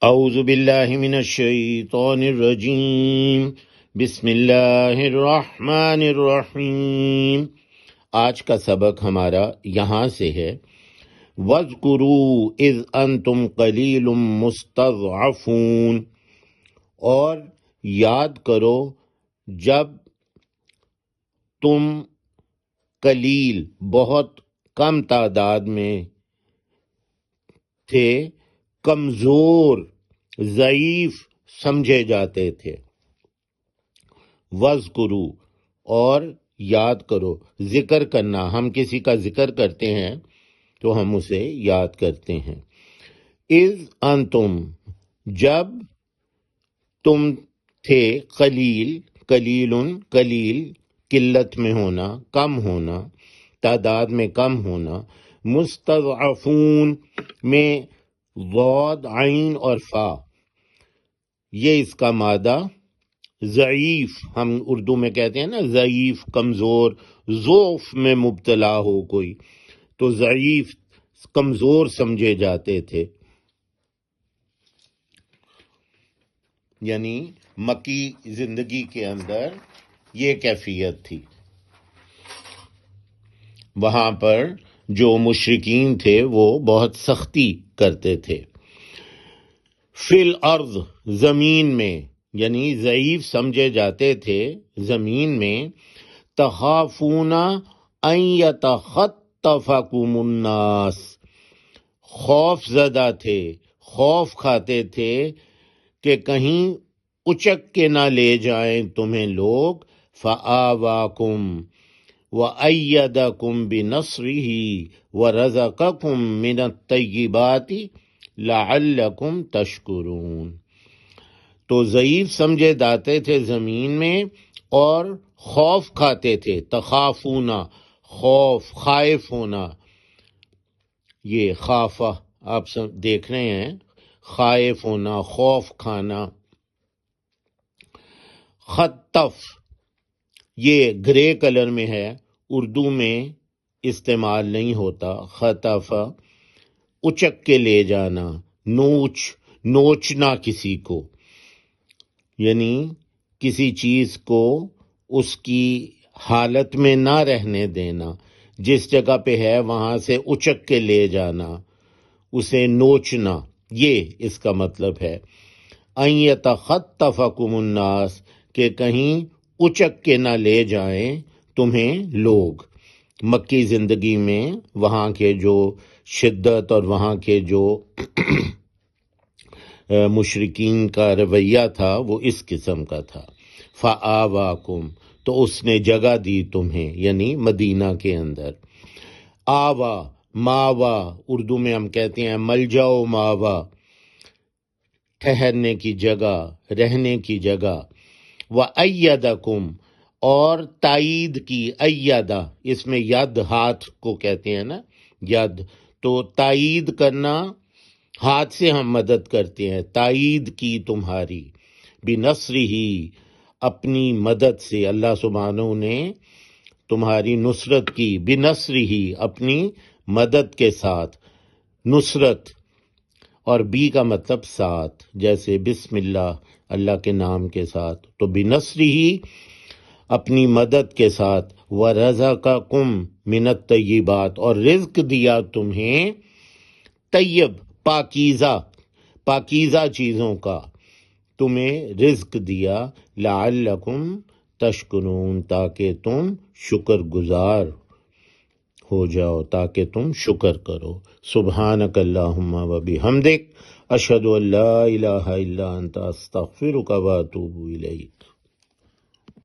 اعوذ باللہ من الشیطان الرجیم، بسم اللہ الرحمن الرحیم۔ آج کا سبق ہمارا یہاں سے ہے۔ وَاذْكُرُوا إِذْ أَنْتُمْ قَلِيلٌ مُسْتَضْعَفُونَ، اور یاد کرو جب تم قلیل بہت کم تعداد میں تھے، کمزور ضعیف سمجھے جاتے تھے۔ وَاذْكُرُوا، اور یاد کرو، ذکر کرنا، ہم کسی کا ذکر کرتے ہیں تو ہم اسے یاد کرتے ہیں۔ اذ انتم، جب تم تھے، قلیل، قلیل قلت میں ہونا، کم ہونا، تعداد میں کم ہونا، مستضعفون میں ضاد، عین اور فا، یہ اس کا مادہ ضعیف، ہم اردو میں کہتے ہیں نا ضعیف، کمزور، ضعف میں مبتلا ہو کوئی تو ضعیف، کمزور سمجھے جاتے تھے۔ یعنی مکی زندگی کے اندر یہ کیفیت تھی۔ وہاں پر جو مشرکین تھے وہ بہت سختی کرتے تھے۔ فی الارض، زمین میں، یعنی ضعیف سمجھے جاتے تھے زمین میں۔ تخافون ان یتخطفکم الناس، خوف زدہ تھے، خوف کھاتے تھے کہ کہیں اچک کے نہ لے جائیں تمہیں لوگ۔ فآواکم وَأَيَّدَكُمْ بِنَصْرِهِ وَرَزَقَكُمْ مِنَ الطَّيِّبَاتِ لَعَلَّكُمْ تَشْكُرُونَ۔ تو ضعیف سمجھے جاتے تھے زمین میں اور خوف کھاتے تھے۔ تخافونا، خوف، خائف ہونا، یہ خافہ آپ دیکھ رہے ہیں، خائف ہونا، خوف کھانا۔ خطف، یہ گرے کلر میں ہے، اردو میں استعمال نہیں ہوتا۔ خطف، اچک کے لے جانا، نوچنا کسی کو، یعنی کسی چیز کو اس کی حالت میں نہ رہنے دینا، جس جگہ پہ ہے وہاں سے اچک کے لے جانا، اسے نوچنا، یہ اس کا مطلب ہے۔ ان یتخطفکم الناس، کہ کہیں اچک کے نہ لے جائیں تمہیں لوگ۔ مکی زندگی میں وہاں کے جو شدت اور وہاں کے جو مشرکین کا رویہ تھا وہ اس قسم کا تھا۔ فآواکم، تو اس نے جگہ دی تمہیں، یعنی مدینہ کے اندر۔ آوا، ماوا، اردو میں ہم کہتے ہیں ملجا و ماوا، ٹھہرنے کی جگہ، رہنے کی جگہ۔ وَأَيَّدَكُمْ، اور تائید کی، ایدہ، اس میں ید ہاتھ کو کہتے ہیں نا، ید، تو تائید کرنا، ہاتھ سے ہم مدد کرتے ہیں، تائید کی تمہاری، بِنَصْرِهِ، اپنی مدد سے، اللہ سبحانہ نے تمہاری نصرت کی، بِنَصْرِهِ، اپنی مدد کے ساتھ، نصرت، اور بی کا مطلب ساتھ، جیسے بسم اللہ، اللہ کے نام کے ساتھ، تو بِنَصْرِهِ، اپنی مدد کے ساتھ۔ وَرَزَقَكُم مِّنَ الطَّيِّبَاتِ، اور رزق دیا تمہیں طیب، پاکیزہ چیزوں کا تمہیں رزق دیا۔ لَعَلَّكُمْ تَشْكُرُونَ، تاکہ تم شکر گزار ہو جاؤ، تاکہ تم شکر کرو۔ سبحانک اللہم و بحمدک، اشہد ان لا الہ الا انت، استغفرک و اتوب الیک۔